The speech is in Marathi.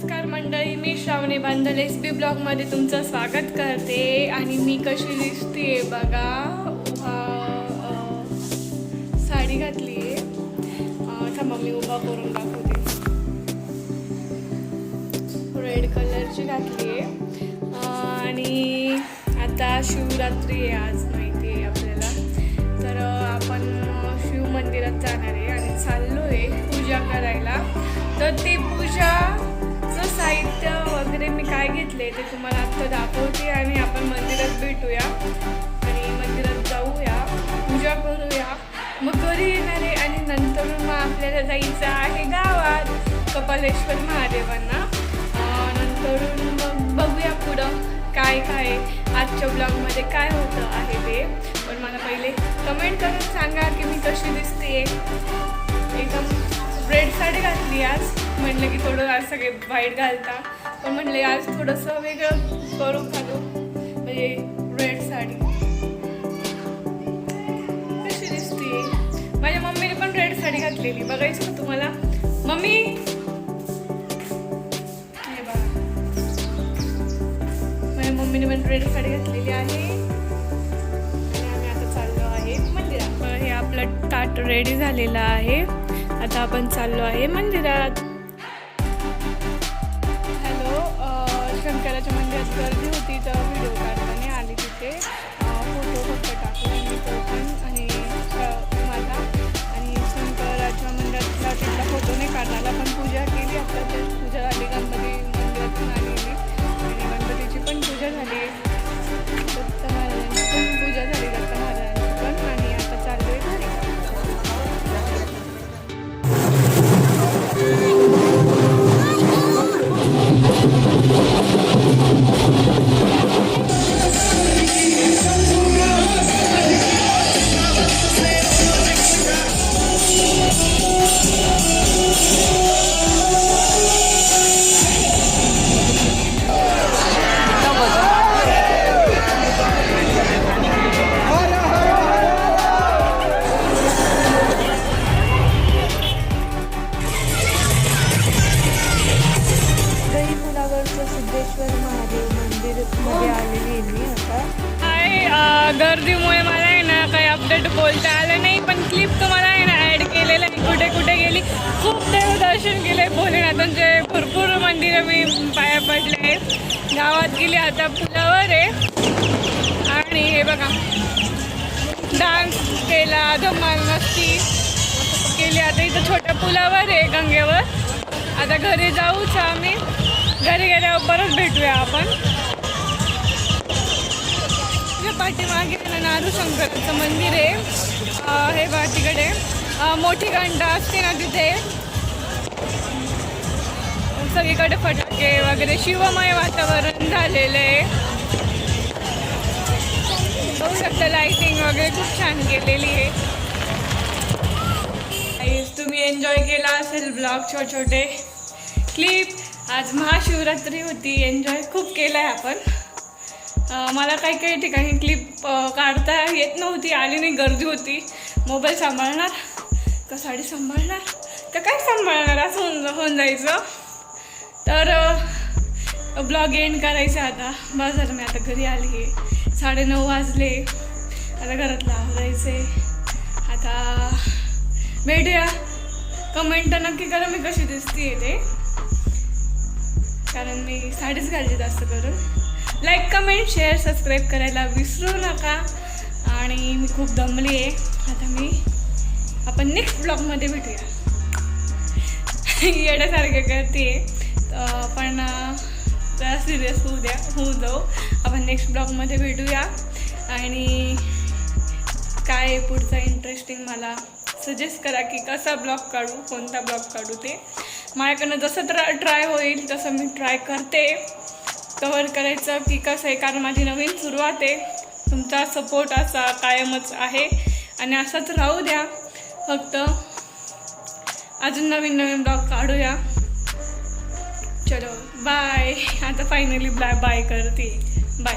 नमस्कार मंडळी, मी श्रावणी बांधल एसबी ब्लॉगमध्ये तुमचं स्वागत करते. आणि मी कशी दिसते बघा. साडी घातली आहे. थांबा मी उभा करून दाखवते. रेड कलरची घातली आहे. आणि आता शिवरात्री आहे, आज माहिती आहे आपल्याला. तर आपण शिव मंदिरात जाणार आहे आणि चाललो आहे पूजा करायला. तर ते पूजाचं साहित्य वगैरे मी काय घेतले ते तुम्हाला आत्ता दाखवते. आणि आपण मंदिरात भेटूया आणि मंदिरात जाऊया, पूजा करूया, मग घरी येणार आहे. आणि नंतर मग आपल्याला जायचं आहे गावात कपालेश्वर महादेवांना. नंतरून मग बघूया पुढं काय काय आजच्या ब्लॉगमध्ये काय होतं आहे ते. पण मला पहिले कमेंट करून सांगा की मी कशी दिसते. एकदम रेड साडी घातली आज. म्हटलं की थोडं आज सगळे व्हाईट घालता, पण म्हटले आज थोडंसं वेगळं करू घालू, म्हणजे रेड साडी कशी दिसते. माझ्या मम्मीने पण रेड साडी घातलेली, बघायचं का तुम्हाला. मम्मी हे बघा, माझ्या मम्मीने पण रेड साडी घातलेली आहे. आणि आम्ही आता चाललो आहे मंदिरात. हे आपलं ताट रेडी झालेलं आहे. आता आपण चाललो आहे मंदिरात. हॅलो, शंकराच्या मंदिरात गर्दी होती तर व्हिडिओ काढताना आली तिथे. फोटो फक्त टाकले मी तो पण आणि माझा. आणि शंकराच्या मंदिरातला तिथला फोटो नाही काढला, पण पूजा केली. आपल्या तर पूजा झाली, गणपती मंदिरातून आलेली आणि गणपतीची पण पूजा झाली, दत्त महाराजांची पण पूजा झाली, दत्त महाराजांची पण. आणि आता चाललो आहे घरी. सिद्धेश्वर महादेव मंदिर मध्ये आलेली आहे मी आता. गर्दीमुळे मला आहे ना काही अपडेट बोलता आलं नाही, पण क्लिप तुम्हाला आहे ना ॲड केलेलं आहे. कुठे कुठे गेली, खूप देवदर्शन केले भोलेनाथांचे, भरपूर मंदिरं मी पाया पडले. गावात गेली, आता पुलावर आहे. आणि हे बघा, डान्स केला, धमाल मस्ती केली. आता इथं छोट्या पुलावर आहे गंगेवर. आता घरी जाऊच आम्ही. घरी गेल्यावर परत भेटूया आपण. पाठीमागे नारू शंकराचं मंदिर आहे. हे बघा तिकडे मोठी घंटा असते ना, तिथे सगळीकडे फटाके वगैरे, शिवमय वातावरण झालेलं आहे. बघू शकता, लाइटिंग वगैरे खूप छान केलेली आहे. तुम्ही एन्जॉय केला असेल ब्लॉग, छोटे छोटे क्लिप. आज महाशिवरात्री होती, एन्जॉय खूप केला आहे आपण. मला काही काही ठिकाणी क्लिप काढता येत नव्हती, आली नाही, गर्दी होती. मोबाईल सांभाळणार का साडी सांभाळणार का काय सांभाळणार असं होऊन जायचं. तर ब्लॉग एंड करायचं आता. बस झालं, मी आता घरी आली आहे. 9:30 वाजले. आता घरातलं आवरायचे. आता भेटूया. कमेंट नक्की करा मी कशी दिसते ते, कारण मी साडीच घालते जास्त करून. लाईक, कमेंट, शेअर, सबस्क्राईब करायला विसरू नका. आणि मी खूप दमली आहे आता. आपण नेक्स्ट ब्लॉगमध्ये भेटूया. येण्यासारखं करते पण जरा सिरियस होऊ जाऊ. आपण नेक्स्ट ब्लॉगमध्ये भेटूया. आणि काय पुढचा इंटरेस्टिंग मला सजेस्ट करा की कसा ब्लॉग काढू, कोणता ब्लॉग काढू ते. माझ्याकडनं जसं ट्राय होईल तसं मी ट्राय करते कव्हर करायचं की कसं आहे. कारण माझी नवीन सुरुवात आहे. तुमचा सपोर्ट असा कायमच आहे आणि असाच राहू द्या. फक्त अजून नवीन नवीन ब्लॉग काढूया. चलो बाय. आता फायनली बाय करते. बाय.